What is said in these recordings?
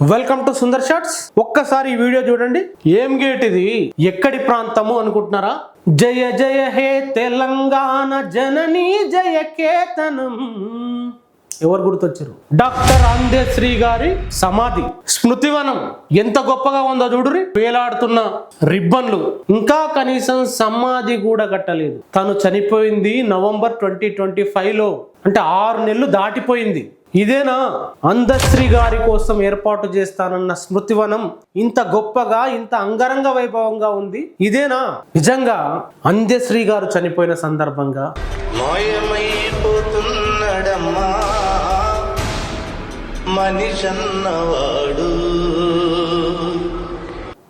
Welcome to Sundar shots. ఒక్కసారి ఈ video చూడండి. ఏం గేట్ ఇది, ఎక్కడి ప్రాంతము అనుకుంటున్నారా? జయ జయ హే తెలంగాణ జననీ జయ కేతనం. ఎవరు గుర్తొచ్చారు? డాక్టర్ అందేశ్రీ గారి సమాధి స్మృతివనం ఎంత గొప్పగా ఉందో చూడురి. వేలాడుతున్న రిబ్బన్లు, ఇంకా కనీసం సమాధి కూడా కట్టలేదు. తను చనిపోయింది నవంబర్ 2025లో, అంటే 6 నెలలు దాటిపోయింది. ఇదేనా అందశ్రీ గారి కోసం ఏర్పాటు చేస్తానన్న స్మృతివనం? ఇంత గొప్పగా, ఇంత అంగరంగ వైభవంగా ఉంది. ఇదేనా నిజంగా అందశ్రీ గారు చనిపోయిన సందర్భంగా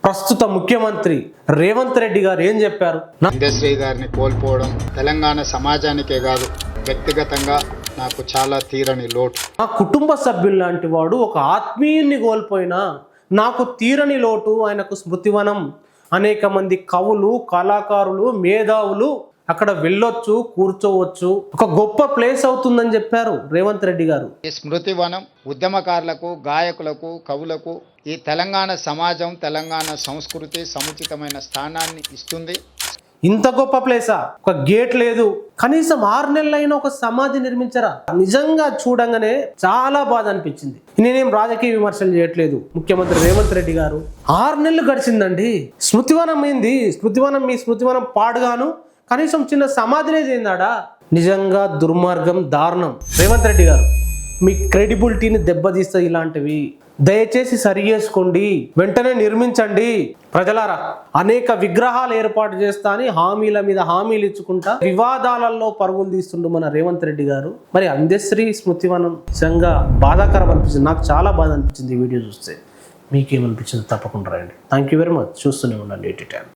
ప్రస్తుత ముఖ్యమంత్రి రేవంత్ రెడ్డి గారు ఏం చెప్పారు? అందశ్రీ గారిని కోల్పోవడం తెలంగాణ సమాజానికే కాదు, వ్యక్తిగతంగా నాకు చాలా తీరని లోటు. నా కుటుంబ సభ్యులు లాంటి వాడు ఒక ఆత్మీయుని కోల్పోయినా నాకు తీరని లోటు. ఆయనకు స్మృతివనం, అనేక మంది కవులు, కళాకారులు, మేధావులు అక్కడ వెళ్ళొచ్చు, కూర్చోవచ్చు, ఒక గొప్ప ప్లేస్ అవుతుందని చెప్పారు రేవంత్ రెడ్డి గారు. ఈ స్మృతివనం ఉద్యమకారులకు, గాయకులకు, కవులకు ఈ తెలంగాణ సమాజం, తెలంగాణ సంస్కృతి సముచితమైన స్థానాన్ని ఇస్తుంది. ఇంత గొప్ప ప్లేసా? ఒక గేట్ లేదు, కనీసం 6 నెలలైనా ఒక సమాధి నిర్మించరా? నిజంగా చూడంగానే చాలా బాధ అనిపించింది. నేనేం రాజకీయ విమర్శలు చేయట్లేదు. ముఖ్యమంత్రి రేవంత్ రెడ్డి గారు 6 నెలలు గడిచిందండి. స్మృతివనం ఏంది? స్మృతివనం, మీ స్మృతివనం పాడుగాను, కనీసం చిన్న సమాధి అనేది ఏందాడా? నిజంగా దుర్మార్గం, దారుణం. రేవంత్ రెడ్డి గారు, మీ క్రెడిబిలిటీని దెబ్బతీస్తాయి ఇలాంటివి. దయచేసి సరి చేసుకోండి, వెంటనే నిర్మించండి. ప్రజలారా, అనేక విగ్రహాలు ఏర్పాటు చేస్తా అని హామీల మీద హామీలు ఇచ్చుకుంటా వివాదాలలో పరుగులు తీస్తుండు మన రేవంత్ రెడ్డి గారు. మరి అందశ్రీ స్మృతివనం నిజంగా బాధాకరం అనిపించింది. నాకు చాలా బాధ అనిపించింది ఈ వీడియో చూస్తే. మీకేమనిపించింది తప్పకుండా రాయండి. Thank you very much. చూస్తూనే ఉండండి AT10.